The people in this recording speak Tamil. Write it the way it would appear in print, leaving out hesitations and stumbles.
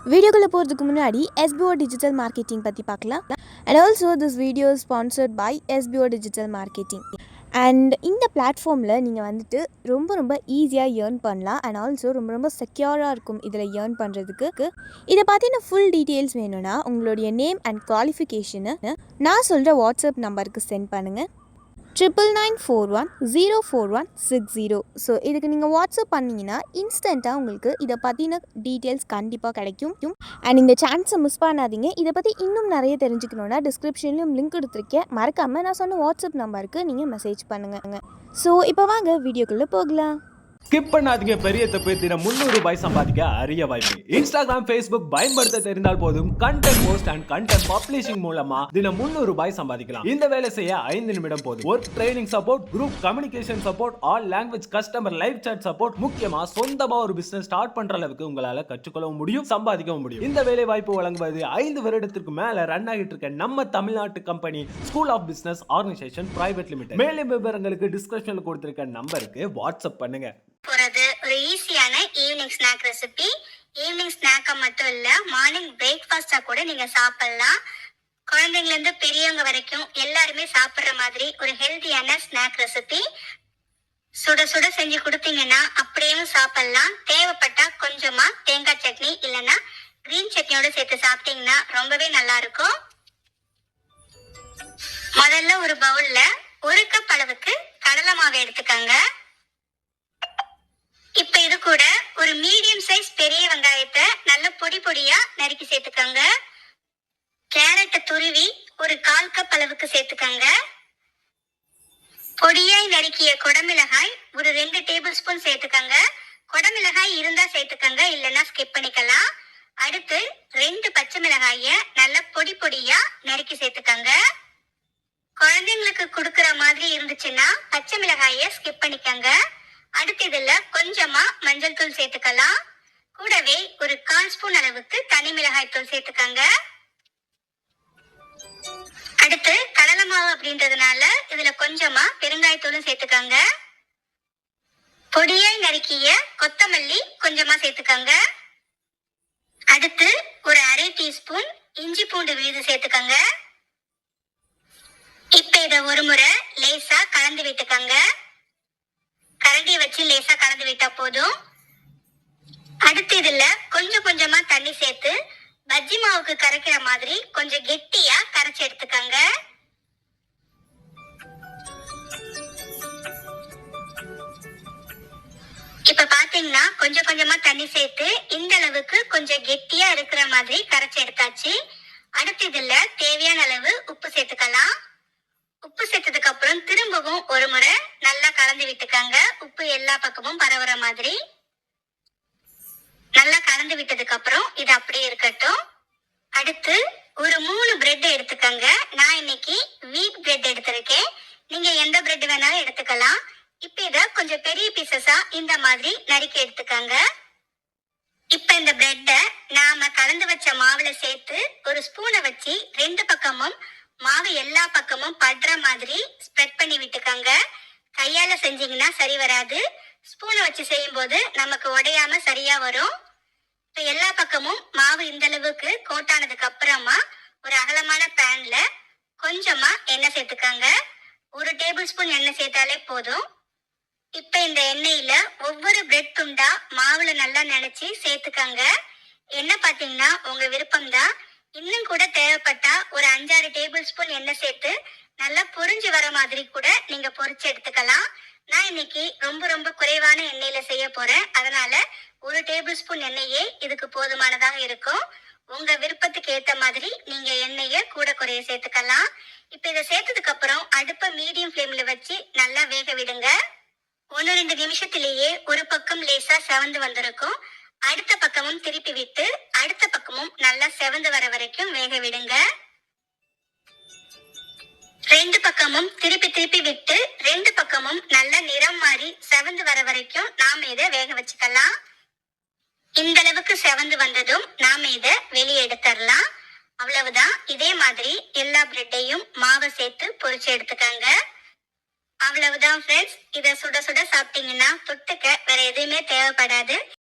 வீடியோக்குள்ளே போகிறதுக்கு முன்னாடி SBO டிஜிட்டல் மார்க்கெட்டிங் பற்றி பார்க்கலாம். And also this video sponsored by SBO digital marketing. And இந்த பிளாட்ஃபார்மில் நீங்கள் வந்துட்டு ரொம்ப ஈஸியாக ஏர்ன் பண்ணலாம். அண்ட் ஆல்சோ ரொம்ப செக்யூராக இருக்கும் இதில் ஏர்ன் பண்ணுறதுக்கு. இதை பார்த்தீங்கன்னா ஃபுல் டீட்டெயில்ஸ் வேணும்னா உங்களுடைய நேம் அண்ட் குவாலிஃபிகேஷனை நான் சொல்கிற வாட்ஸ்அப் நம்பருக்கு சென்ட் பண்ணுங்கள். 9941041660. ஸோ இதுக்கு நீங்கள் வாட்ஸ்அப் பண்ணிங்கன்னா இன்ஸ்டண்ட்டாக உங்களுக்கு இதை பற்றின டீட்டெயில்ஸ் கண்டிப்பாக கிடைக்கும். அண்ட் இந்த சான்ஸை மிஸ் பண்ணாதீங்க. இதை பற்றி இன்னும் நிறைய தெரிஞ்சுக்கணுன்னா டிஸ்கிரிப்ஷன்லையும் லிங்க் கொடுத்துருக்கேன். மறக்காமல் நான் சொன்ன வாட்ஸ்அப் நம்பருக்கு நீங்கள் மெசேஜ் பண்ணுங்கள். ஸோ இப்போ வாங்க வீடியோக்குள்ளே போகலாம். ஸ்கிப் பண்ணாதீங்க. பெரிய தப்பு. தினம் 300 ரூபாய் சம்பாதிக்க அரிய வாய்ப்பு. இன்ஸ்டாகிராம், ஃபேஸ்புக் பயன்படுத்த தெரிந்தால் போதும் content post and content publishing மூலமா தினம் 300 ரூபாய் சம்பாதிக்கலாம். இந்த வேலை செய்ய 5 நிமிடம் போதும். Work training support, group communication support, all language customer live chat support, முக்கியமா சொந்தமா ஒரு பிசினஸ் ஸ்டார்ட் பண்ற அளவுக்கு உங்களால கற்றுக்கொள்ளவும் முடியும், சம்பாதிக்கவும் முடியும். இந்த வேலை வாய்ப்பு வழங்குவது 5 வருடத்திற்கு மேல ரன் ஆகிட்டு இருக்க நம்ம தமிழ்நாட்டு company school of business organisation private limited. மேலும் விவரங்களுக்கு டிஸ்கிரிப்ஷன்ல கொடுத்திருக்க நம்பருக்கு வாட்ஸ்அப் பண்ணுங்க. போறது ஒரு ஈஸியான ஈவினிங் ஸ்நாக் ரெசிபி. ஈவினிங் ஸ்நாக்கா மட்டும் இல்ல, மார்னிங் பிரேக்ஃபாஸ்டா கூட நீங்க சாப்பிடலாம். குழந்தைங்கல இருந்து பெரியவங்க வரைக்கும் எல்லாருமே சாப்பிடுற மாதிரி ஒரு ஹெல்தியான ஸ்நாக் ரெசிபி. சுட சுட செஞ்சு கொடுத்தீங்கன்னா அப்படியே சாப்பிடலாம். தேவைப்பட்டா கொஞ்சமா தேங்காய் சட்னி இல்லைன்னா கிரீன் சட்னியோட சேர்த்து சாப்பிட்டீங்கன்னா ரொம்பவே நல்லா இருக்கும். முதல்ல ஒரு பவுல்ல 1 கப் அளவுக்கு கடலை மாவு எடுத்துக்கங்க. இப்ப இது கூட ஒரு மீடியம் சைஸ் பெரிய வெங்காயத்தை நல்ல பொடி பொடியா நறுக்கி சேர்த்துக்கங்க. கேரட்டை துருவி ஒரு 1/4 கப் அளவுக்கு சேர்த்துக்கங்க. பொடியாய் நறுக்கிய கொடமிளகாய் ஒரு 2 டேபிள் ஸ்பூன் சேர்த்துக்கங்க. கொடமிளகாய் இருந்தா சேர்த்துக்கங்க, இல்லைன்னா ஸ்கிப் பண்ணிக்கலாம். அடுத்து 2 பச்சை மிளகாய நல்ல பொடி பொடியா நறுக்கி சேர்த்துக்கங்க. குழந்தைங்களுக்கு கொடுக்கற மாதிரி இருந்துச்சுன்னா பச்சை மிளகாய ஸ்கிப் பண்ணிக்கங்க. அடுத்து இதுல கொஞ்சமா மஞ்சள் தூள் சேர்த்துக்கலாம். கூடவே ஒரு 1/4 ஸ்பூன் அளவுக்கு தனி மிளகாய் தூள் சேர்த்துக்கங்க. அடுத்து கடலை மாவு அப்படின்றதுனால இதுல கொஞ்சமா பெருங்காயத்தூளும் சேர்த்துக்கங்க. பொடியாய் நறுக்கிய கொத்தமல்லி கொஞ்சமா சேர்த்துக்கங்க. அடுத்து ஒரு 1/2 டீஸ்பூன் இஞ்சி பூண்டு விழுது சேர்த்துக்கங்க. இப்ப இத ஒரு முறை லேசா கலந்து விட்டுக்கங்க. கரண்டியை வச்சு லேசா கலந்து விட்டா போதும். அடுத்து இதுல கொஞ்சமா தண்ணி சேர்த்து பஜ்ஜி மாவுக்கு கரைக்கிற மாதிரி கொஞ்சம் கெட்டியா கரைச்சி எடுத்துக்கங்க. இப்ப பாத்தீங்கன்னா கொஞ்சமா தண்ணி சேர்த்து இந்த அளவுக்கு கொஞ்சம் கெட்டியா இருக்கிற மாதிரி கரைச்சி எடுத்தாச்சு. அடுத்து இதுல தேவையான அளவு உப்பு சேர்த்துக்கலாம். உப்பு சேர்த்ததுக்கு அப்புறம் திரும்பவும் ஒரு முறை நல்லா கலந்து விட்டுக்கங்க. உப்பு எல்லா பக்கமும் பரவுற மாதிரி நல்லா கலந்து விட்டதுக்கு அப்புறம் இது அப்படியே இருக்கட்டும். அடுத்து ஒரு 3 பிரெட் எடுத்துக்கங்க. நான் இன்னைக்கு வீட் பிரெட் எடுத்திருக்கேன். நீங்க எந்த பிரெட் வேணாலும் எடுத்துக்கலாம். இப்ப இத கொஞ்சம் பெரிய பீசஸா இந்த மாதிரி நறுக்கி எடுத்துக்கங்க. இப்ப இந்த பிரெட்டை நாம கலந்து வச்ச மாவுல சேர்த்து ஒரு ஸ்பூனை வச்சு 2 பக்கமும் மாவு எல்லா பக்கமும் படுற மாதிரி ஸ்ப்ரெட் பண்ணி விட்டுக்கங்க. கையால செஞ்சீங்கன்னா சரி வராது. ஸ்பூனை வச்சு செய்யும் போது நமக்கு உடையாம சரியா வரும். இப்ப எல்லா பக்கமும் மாவு இந்த அளவுக்கு கோட்டானதுக்கு அப்புறமா ஒரு அகலமான பேன்ல கொஞ்சமா எண்ணெய் சேர்த்துக்கங்க. 1 டேபிள் ஸ்பூன் எண்ணெய் சேர்த்தாலே போதும். இப்ப இந்த எண்ணெயில ஒவ்வொரு பிரெட் துண்டா மாவுல நல்லா நினைச்சு சேர்த்துக்கங்க. எண்ணெய் பாத்தீங்கன்னா உங்க விருப்பம்தான். இன்னும் கூட தேவைப்பட்டா ஒரு 5-6 டேபிள் ஸ்பூன் எண்ணெய் சேர்த்து நல்லா பொரிஞ்சு வர மாதிரி கூட நீங்க பொரிச்சு எடுத்துக்கலாம். நான் இன்னைக்கு ரொம்ப குறைவான எண்ணெயில செய்ய போறேன். அதனால 1 டேபிள் ஸ்பூன் எண்ணெயே இதுக்கு போதுமானதாக இருக்கும். உங்க விருப்பத்துக்கு ஏத்த மாதிரி நீங்க எண்ணெய கூட குறைய சேர்த்துக்கலாம். இப்ப இதை சேர்த்ததுக்கு அப்புறம் அடுப்பை மீடியம் ஃப்ளேம்ல வச்சு நல்லா வேக விடுங்க. 1-2 நிமிஷத்திலேயே ஒரு பக்கம் லேசா செவந்து வந்திருக்கும். அடுத்த பக்கமும் திருப்பி விட்டு அடுத்த பக்கமும் நல்லா செவந்து வர வரைக்கும் வேக விடுங்க. 2 பக்கமும் திருப்பி விட்டு 2 பக்கமும் நல்ல நிறம் மாறி செவந்து வர வரைக்கும் நாம இதை வேக வச்சுக்கலாம். இந்த அளவுக்கு செவந்து வந்ததும் நாம இதை வெளியே எடுத்துடலாம். அவ்வளவுதான். இதே மாதிரி எல்லா பிரெட்டையும் மாவை சேர்த்து பொரிச்சு எடுத்துக்கங்க. அவ்வளவுதான் ஃப்ரெண்ட்ஸ். இதை சுட சுட சாப்பிட்டீங்கன்னா தொட்டுக்க வேற எதுவுமே தேவைப்படாது.